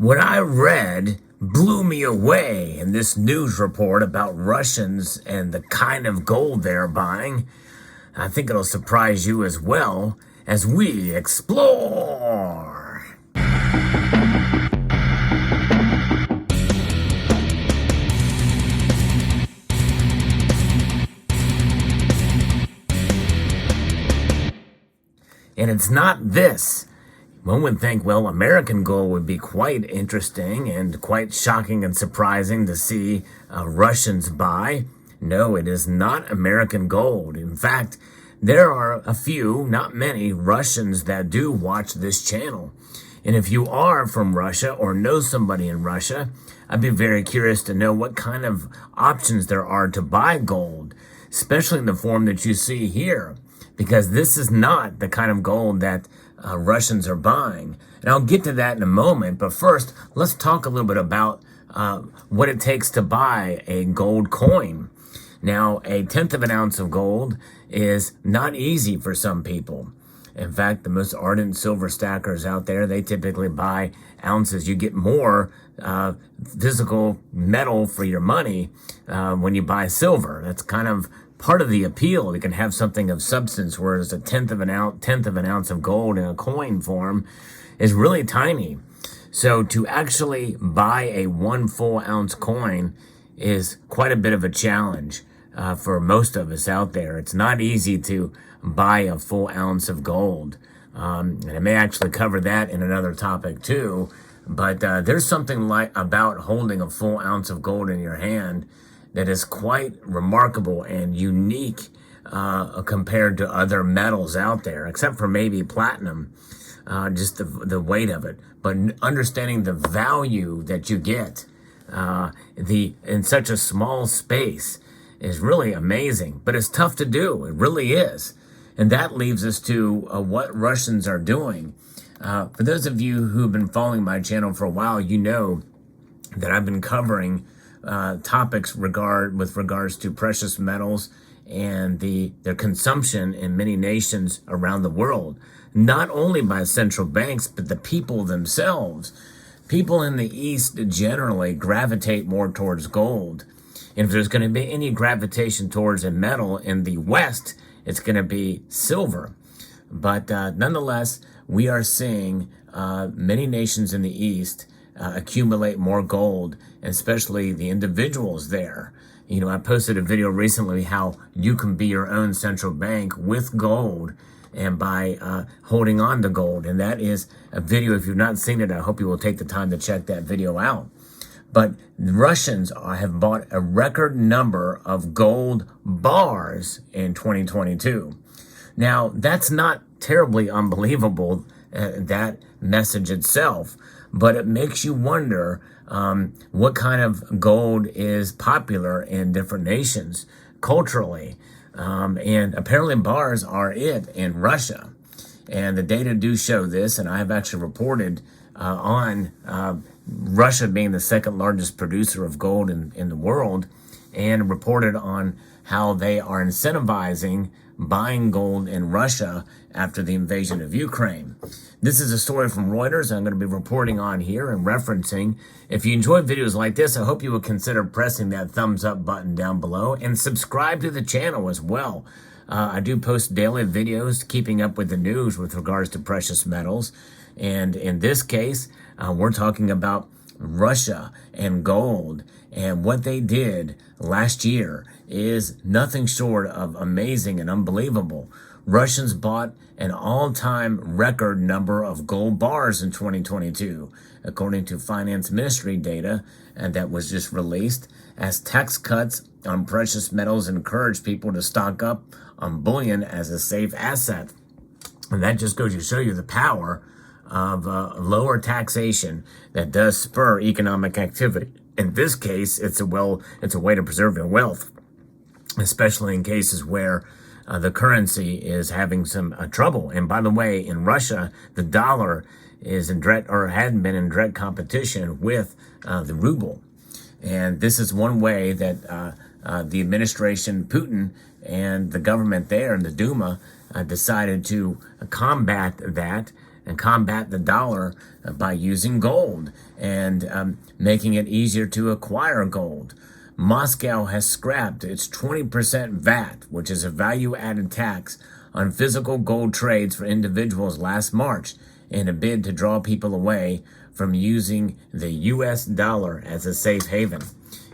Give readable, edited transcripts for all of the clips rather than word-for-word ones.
What I read blew me away in this news report about Russians and the kind of gold they're buying. I think it'll surprise you as well as we explore. And it's not this. One would think, well, American gold would be quite interesting and quite shocking and surprising to see Russians buy. No, it is not American gold. In fact, there are a few, not many, Russians that do watch this channel. And if you are from Russia or know somebody in Russia, I'd be very curious to know what kind of options there are to buy gold, especially in the form that you see here, because this is not the kind of gold that Russians are buying. And I'll get to that in a moment, but first, let's talk a little bit about what it takes to buy a gold coin. Now, a tenth of an ounce of gold is not easy for some people. In fact, the most ardent silver stackers out there, they typically buy ounces. You get more physical metal for your money when you buy silver. That's kind of part of the appeal. You can have something of substance, whereas a tenth of an ounce of gold in a coin form is really tiny. So to actually buy a 1 full ounce coin is quite a bit of a challenge for most of us out there. It's not easy to buy a full ounce of gold. And I may actually cover that in another topic too. But there's something about holding a full ounce of gold in your hand that is quite remarkable and unique compared to other metals out there, except for maybe platinum, just the weight of it. But understanding the value that you get in such a small space is really amazing. But it's tough to do. It really is. And that leaves us to what Russians are doing. For those of you who've been following my channel for a while, you know that I've been covering topics with regards to precious metals and their consumption in many nations around the world, not only by central banks, but the people themselves. People in the East generally gravitate more towards gold. And if there's going to be any gravitation towards a metal in the West, it's going to be silver. But nonetheless, we are seeing many nations in the East accumulate more gold, especially the individuals there. You know, I posted a video recently how you can be your own central bank with gold and by holding on to gold. And that is a video. If you've not seen it, I hope you will take the time to check that video out. But Russians have bought a record number of gold bars in 2022. Now, that's not terribly unbelievable, that message itself, but it makes you wonder what kind of gold is popular in different nations culturally. And apparently bars are it in Russia. And the data do show this, and I have actually reported on Russia being the second largest producer of gold in the world, and reported on how they are incentivizing buying gold in Russia after the invasion of Ukraine. This is a story from Reuters I'm going to be reporting on here and referencing. If you enjoy videos like this, I hope you will consider pressing that thumbs up button down below and subscribe to the channel as well. I do post daily videos keeping up with the news with regards to precious metals. And in this case, we're talking about Russia and gold. And what they did last year is nothing short of amazing and unbelievable. Russians bought an all-time record number of gold bars in 2022, according to Finance Ministry data that was just released, as tax cuts on precious metals encourage people to stock up on bullion as a safe asset. And that just goes to show you the power of lower taxation that does spur economic activity. In this case, it's a way to preserve your wealth, especially in cases where the currency is having some trouble. And by the way, in Russia, the dollar is in direct, or had been in direct competition with the ruble. And this is one way that the administration, Putin, and the government there and the Duma decided to combat that and combat the dollar by using gold and making it easier to acquire gold. Moscow has scrapped its 20% VAT, which is a value-added tax on physical gold trades for individuals last March in a bid to draw people away from using the U.S. dollar as a safe haven.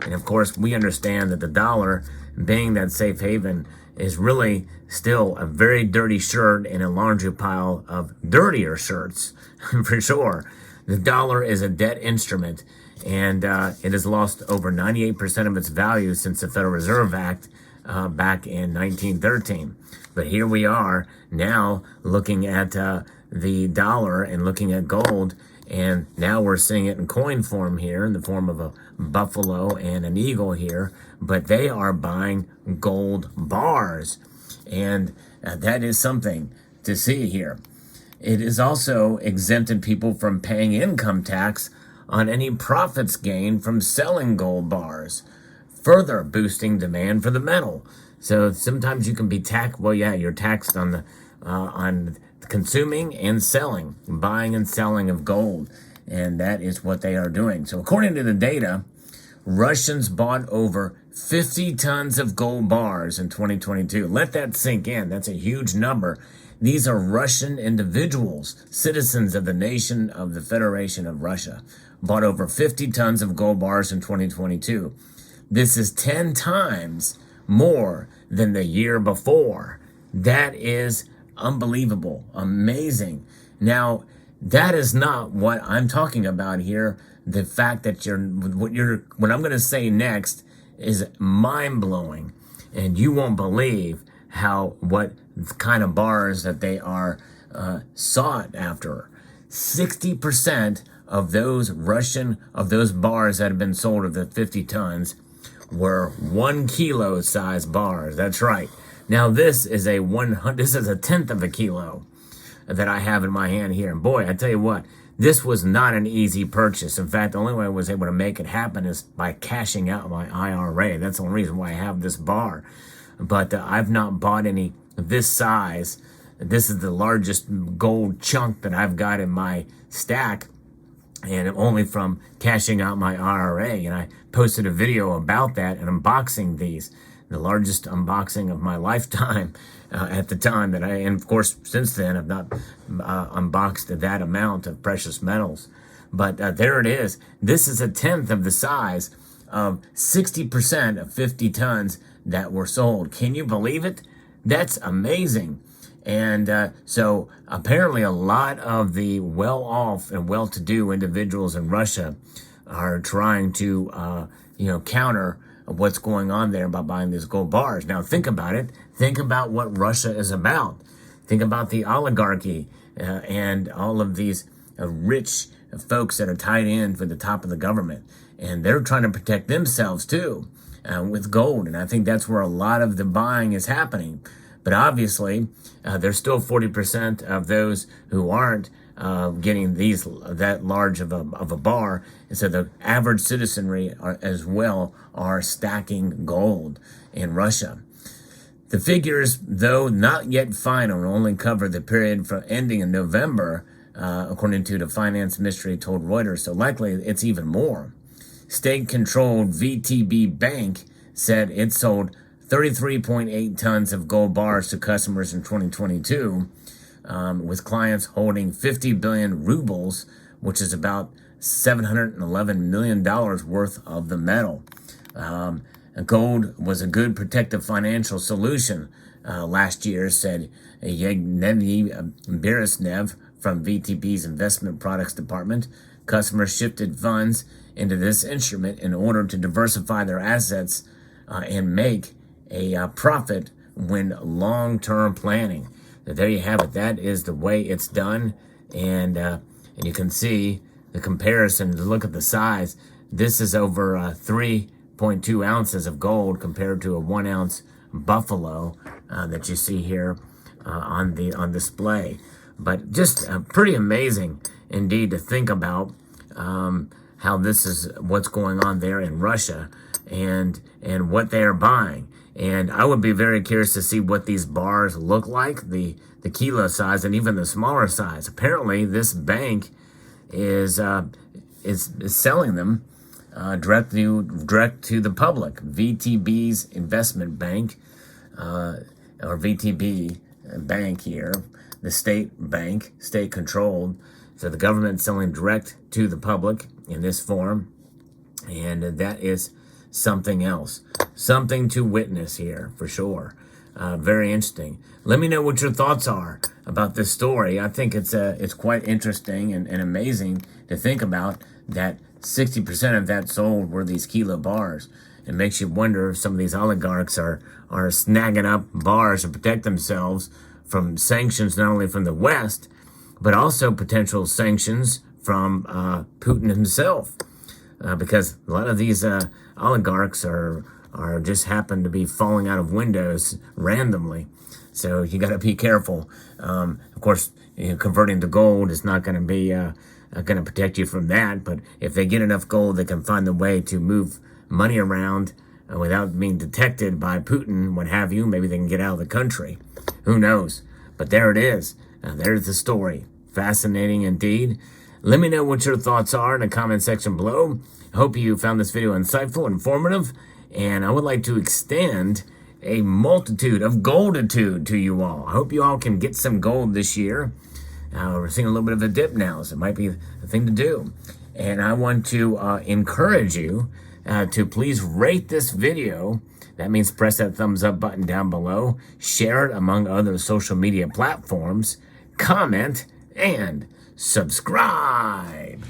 And of course, we understand that the dollar, being that safe haven, is really still a very dirty shirt in a laundry pile of dirtier shirts, for sure. The dollar is a debt instrument, and it has lost over 98% of its value since the Federal Reserve Act back in 1913. But here we are now looking at the dollar and looking at gold, and now we're seeing it in coin form here in the form of a buffalo and an eagle here, but they are buying gold bars, and that is something to see here. It has also exempted people from paying income tax on any profits gained from selling gold bars, further boosting demand for the metal. So sometimes you can be taxed. Well, yeah, you're taxed on consuming and selling, buying and selling of gold, and that is what they are doing. So according to the data, Russians bought over 50 tons of gold bars in 2022. Let that sink in. That's a huge number. These are Russian individuals, citizens of the nation of the Federation of Russia, bought over 50 tons of gold bars in 2022. This is 10 times more than the year before. That is unbelievable, amazing. Now, that is not what I'm talking about here. The fact that what I'm going to say next is mind-blowing, and you won't believe what kind of bars that they are sought after. 60% of those bars that have been sold of the 50 tons were 1 kilo size bars. That's right. Now this is a tenth of a kilo that I have in my hand here. And boy, I tell you what, this was not an easy purchase. In fact, the only way I was able to make it happen is by cashing out my IRA. That's the only reason why I have this bar. But I've not bought any this size. This is the largest gold chunk that I've got in my stack, and only from cashing out my IRA. And I posted a video about that and unboxing these, the largest unboxing of my lifetime at the time and of course, since then, I've not unboxed that amount of precious metals. But there it is. This is a tenth of the size of 60% of 50 tons that were sold. Can you believe it? That's amazing. And so apparently a lot of the well-off and well-to-do individuals in Russia are trying to, counter what's going on there by buying these gold bars. Now think about it. Think about what Russia is about. Think about the oligarchy and all of these rich folks that are tied in for the top of the government. And they're trying to protect themselves too with gold. And I think that's where a lot of the buying is happening. But obviously, there's still 40% of those who aren't getting that large of a bar. And so the average citizenry as well are stacking gold in Russia. The figures, though not yet final, only cover the period from ending in November, according to the finance ministry told Reuters. So likely it's even more. State-controlled VTB Bank said it sold 33.8 tons of gold bars to customers in 2022, with clients holding 50 billion rubles, which is about $711 million worth of the metal. Gold was a good protective financial solution last year, said Yevgeny Beresnev from VTB's investment products department. Customers shifted funds into this instrument in order to diversify their assets and make a profit when long-term planning. So there you have it. That is the way it's done, and you can see the comparison. Look at the size. This is over 3.2 ounces of gold compared to a 1 ounce buffalo that you see here on display. But just pretty amazing indeed to think about how this is what's going on there in Russia. and what they are buying. And I would be very curious to see what these bars look like, the kilo size and even the smaller size. Apparently, this bank is selling them direct to the public. VTB's investment bank, or VTB bank here, the state bank, state controlled. So the government selling direct to the public in this form, and that is something else, something to witness here for sure. Very interesting. Let me know what your thoughts are about this story. I think it's quite interesting and amazing to think about that 60% of that sold were these kilo bars. It makes you wonder if some of these oligarchs are snagging up bars to protect themselves from sanctions, not only from the West, but also potential sanctions from Putin himself. Because a lot of these oligarchs are just happen to be falling out of windows randomly. So you got to be careful. Of course, converting to gold is not going to be going to protect you from that. But if they get enough gold, they can find a way to move money around without being detected by Putin, what have you. Maybe they can get out of the country. Who knows? But there it is. There's the story. Fascinating indeed. Let me know what your thoughts are in the comment section below. I hope you found this video insightful, informative, and I would like to extend a multitude of golditude to you all. I hope you all can get some gold this year. We're seeing a little bit of a dip now, so it might be a thing to do. And I want to encourage you to please rate this video. That means press that thumbs up button down below, share it among other social media platforms, comment, and subscribe.